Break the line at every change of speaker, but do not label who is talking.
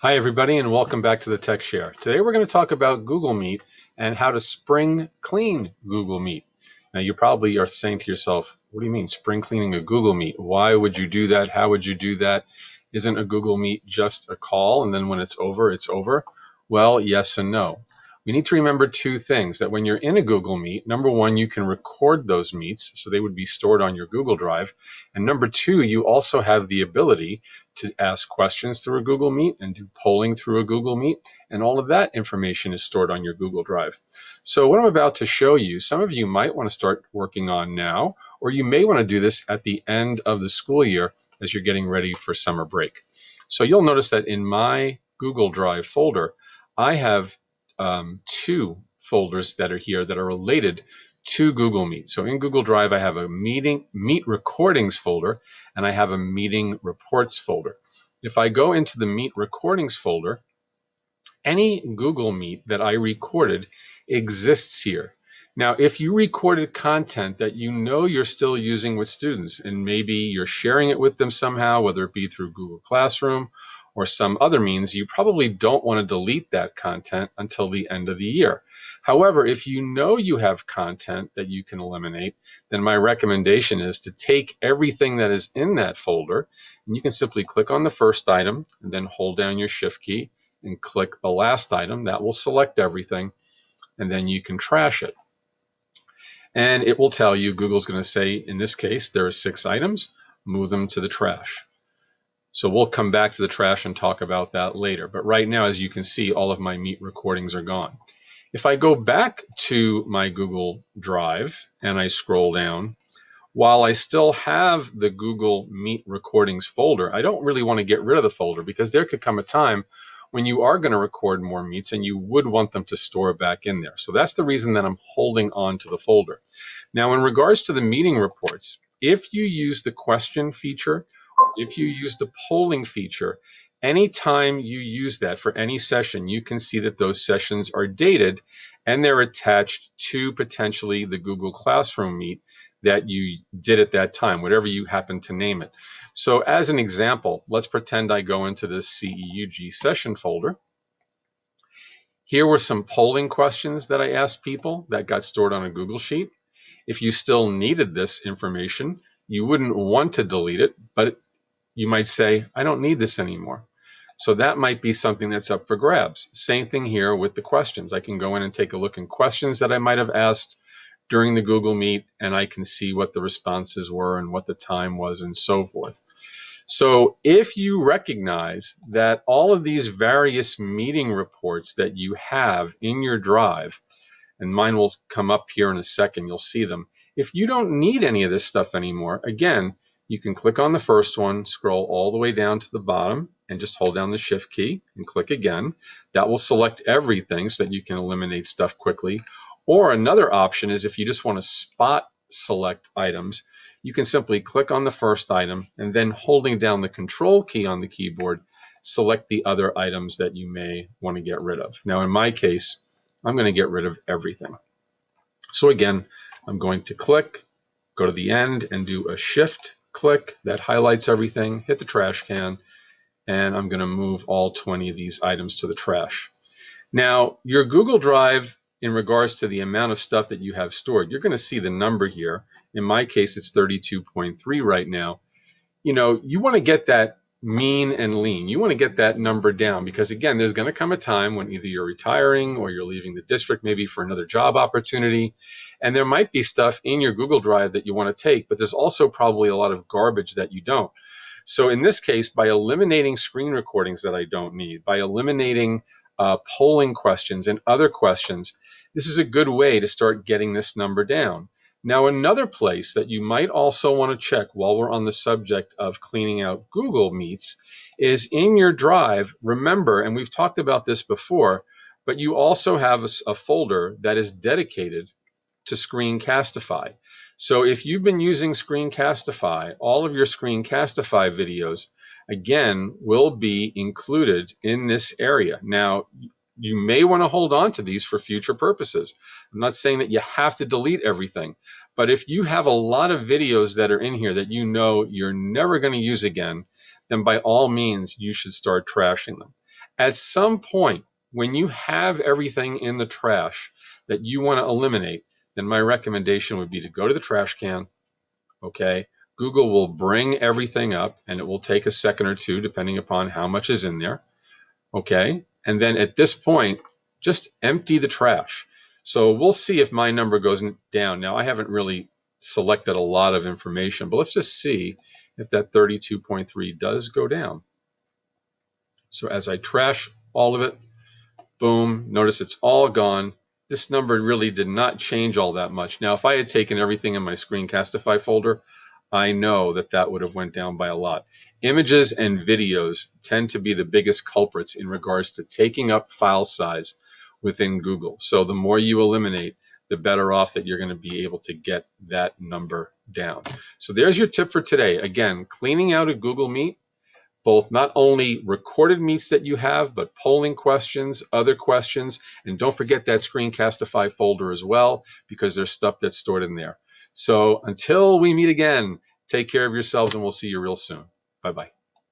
Hi, everybody, and welcome back to the Tech Share. Today, we're going to talk about Google Meet and how to spring clean Google Meet. Now, you probably are saying to yourself, what do you mean spring cleaning a Google Meet? Why would you do that? How would you do that? Isn't a Google Meet just a call and then when it's over, it's over? Well, yes and no. We need to remember two things: that when you're in a Google Meet, number one, you can record those meets, so they would be stored on your Google Drive. And number two, you also have the ability to ask questions through a Google Meet and do polling through a Google Meet, and all of that information is stored on your Google Drive. So what I'm about to show you, some of you might want to start working on now, or you may want to do this at the end of the school year as you're getting ready for summer break. So you'll notice that in my Google Drive folder, I have two folders that are here that are related to Google Meet. So in Google Drive, I have a Meet Recordings folder, and I have a Meeting Reports folder. If I go into the Meet Recordings folder, any Google Meet that I recorded exists here. Now, if you recorded content that you know you're still using with students, and maybe you're sharing it with them somehow, whether it be through Google Classroom or some other means, you probably don't want to delete that content until the end of the year. However, if you know you have content that you can eliminate, then my recommendation is to take everything that is in that folder, and you can simply click on the first item and then hold down your Shift key and click the last item. That will select everything, and then you can trash it. And it will tell you, Google's going to say, in this case, there are 6 items, move them to the trash. So we'll come back to the trash and talk about that later. But right now, as you can see, all of my Meet recordings are gone. If I go back to my Google Drive and I scroll down, while I still have the Google Meet recordings folder, I don't really want to get rid of the folder, because there could come a time when you are going to record more meets and you would want them to store back in there. So that's the reason that I'm holding on to the folder. Now, in regards to the meeting reports, if you use the question feature, if you use the polling feature, anytime you use that for any session, you can see that those sessions are dated and they're attached to potentially the Google Classroom Meet that you did at that time, whatever you happen to name it. So as an example, let's pretend I go into this CEUG session folder. Here were some polling questions that I asked people that got stored on a Google Sheet. If you still needed this information, you wouldn't want to delete it, but you might say, I don't need this anymore. So that might be something that's up for grabs. Same thing here with the questions. I can go in and take a look at questions that I might have asked during the Google Meet, and I can see what the responses were and what the time was and so forth. So if you recognize that all of these various meeting reports that you have in your drive, and mine will come up here in a second, you'll see them. If you don't need any of this stuff anymore, again, you can click on the first one, scroll all the way down to the bottom, and just hold down the Shift key and click again. That will select everything so that you can eliminate stuff quickly. Or another option is, if you just want to spot select items, you can simply click on the first item and then, holding down the Control key on the keyboard, select the other items that you may want to get rid of. Now, in my case, I'm going to get rid of everything. So again, I'm going to click, go to the end, and do a Shift click. That highlights everything, hit the trash can, and I'm going to move all 20 of these items to the trash. Now, your Google Drive, in regards to the amount of stuff that you have stored, you're going to see the number here. In my case, it's 32.3 right now. You want to get that mean and lean. You want to get that number down, because again, there's going to come a time when either you're retiring or you're leaving the district, maybe for another job opportunity, and there might be stuff in your Google Drive that you want to take, but there's also probably a lot of garbage that you don't. So in this case, by eliminating screen recordings that I don't need, by eliminating polling questions and other questions, this is a good way to start getting this number down. Now, another place that you might also want to check while we're on the subject of cleaning out Google Meets is in your drive. Remember, and we've talked about this before, but you also have a folder that is dedicated to Screencastify. So if you've been using Screencastify, all of your Screencastify videos, again, will be included in this area. Now, you may want to hold on to these for future purposes. I'm not saying that you have to delete everything, but if you have a lot of videos that are in here that you know you're never going to use again, then by all means, you should start trashing them. At some point, when you have everything in the trash that you want to eliminate, then my recommendation would be to go to the trash can. Okay, Google will bring everything up, and it will take a second or two depending upon how much is in there. Okay, and then at this point, just empty the trash. So we'll see if my number goes down. Now, I haven't really selected a lot of information, but let's just see if that 32.3 does go down. So as I trash all of it, boom, notice it's all gone. This number really did not change all that much. Now, if I had taken everything in my Screencastify folder, I know that that would have went down by a lot. Images and videos tend to be the biggest culprits in regards to taking up file size within Google. So the more you eliminate, the better off that you're going to be able to get that number down. So there's your tip for today. Again, cleaning out a Google Meet, both not only recorded meets that you have, but polling questions, other questions, and don't forget that Screencastify folder as well, because there's stuff that's stored in there. So until we meet again, take care of yourselves, and we'll see you real soon. Bye-bye.